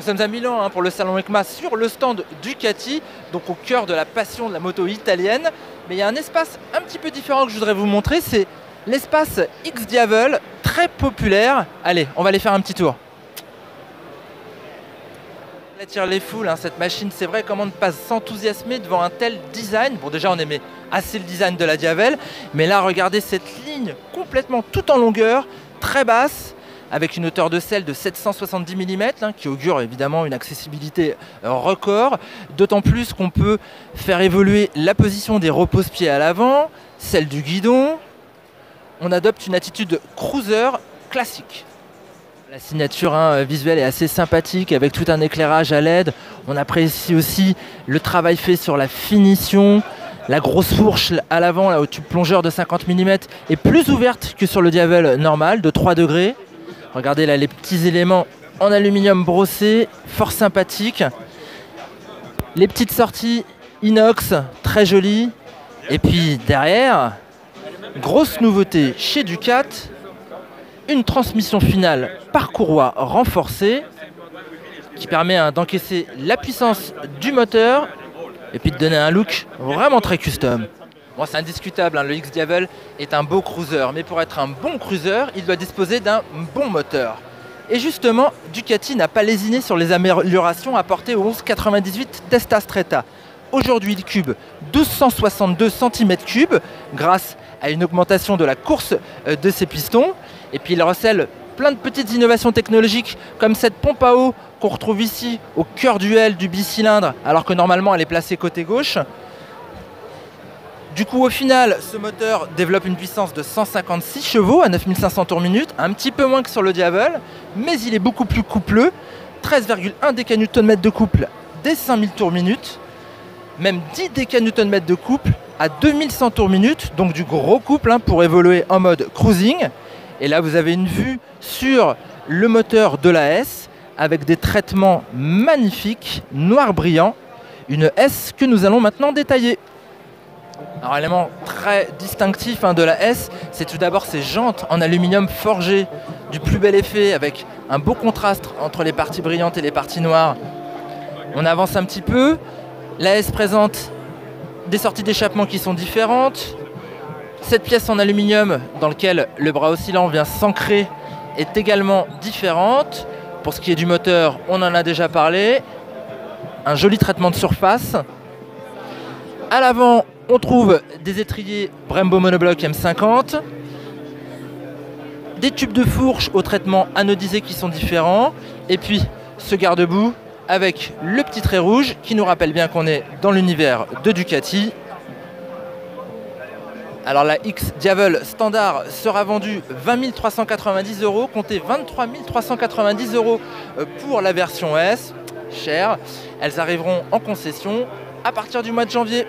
Nous sommes à Milan pour le salon EICMA sur le stand Ducati, donc au cœur de la passion de la moto italienne. Mais il y a un espace un petit peu différent que je voudrais vous montrer, c'est l'espace X-Diavel, très populaire. Allez, on va aller faire un petit tour. Elle attire les foules, cette machine, c'est vrai, comment ne pas s'enthousiasmer devant un tel design. Bon, déjà on aimait assez le design de la Diavel, mais là regardez cette ligne complètement tout en longueur, très basse, avec une hauteur de selle de 770 mm, qui augure évidemment une accessibilité record, d'autant plus qu'on peut faire évoluer la position des repose-pieds à l'avant, celle du guidon. On adopte une attitude cruiser classique. La signature visuelle est assez sympathique avec tout un éclairage à LED. On apprécie aussi le travail fait sur la finition. La grosse fourche à l'avant, là, au tube plongeur de 50 mm, est plus ouverte que sur le Diavel normal, de 3 degrés. Regardez là les petits éléments en aluminium brossé, fort sympathiques. Les petites sorties inox, très jolies. Et puis derrière, grosse nouveauté chez Ducati, une transmission finale par courroie renforcée qui permet d'encaisser la puissance du moteur et puis de donner un look vraiment très custom. Bon, c'est indiscutable, le X-Diavel est un beau cruiser, mais pour être un bon cruiser, il doit disposer d'un bon moteur. Et justement, Ducati n'a pas lésiné sur les améliorations apportées au 1198 Testa Stretta. Aujourd'hui, il cube 1262 cm3 grâce à une augmentation de la course de ses pistons. Et puis il recèle plein de petites innovations technologiques comme cette pompe à eau qu'on retrouve ici au cœur du L du bicylindre, alors que normalement elle est placée côté gauche. Du coup, au final, ce moteur développe une puissance de 156 chevaux à 9500 tours minute, un petit peu moins que sur le Diavel, mais il est beaucoup plus coupleux, 13,1 déca-Nm de couple dès 5000 tours minute, même 10 déca-Nm de couple à 2100 tours minute, donc du gros couple pour évoluer en mode cruising. Et là, vous avez une vue sur le moteur de la S avec des traitements magnifiques, noir brillant, une S que nous allons maintenant détailler. Alors, l'élément très distinctif de la S, c'est tout d'abord ces jantes en aluminium forgé, du plus bel effet, avec un beau contraste entre les parties brillantes et les parties noires. On avance un petit peu. La S présente des sorties d'échappement qui sont différentes. Cette pièce en aluminium dans laquelle le bras oscillant vient s'ancrer est également différente. Pour ce qui est du moteur, on en a déjà parlé. Un joli traitement de surface. À l'avant, on trouve des étriers Brembo monobloc M50, des tubes de fourche au traitement anodisé qui sont différents, et puis ce garde-boue avec le petit trait rouge qui nous rappelle bien qu'on est dans l'univers de Ducati. Alors la X-Diavel standard sera vendue 20 390 €, comptez 23 390 € pour la version S, cher. Elles arriveront en concession à partir du mois de janvier.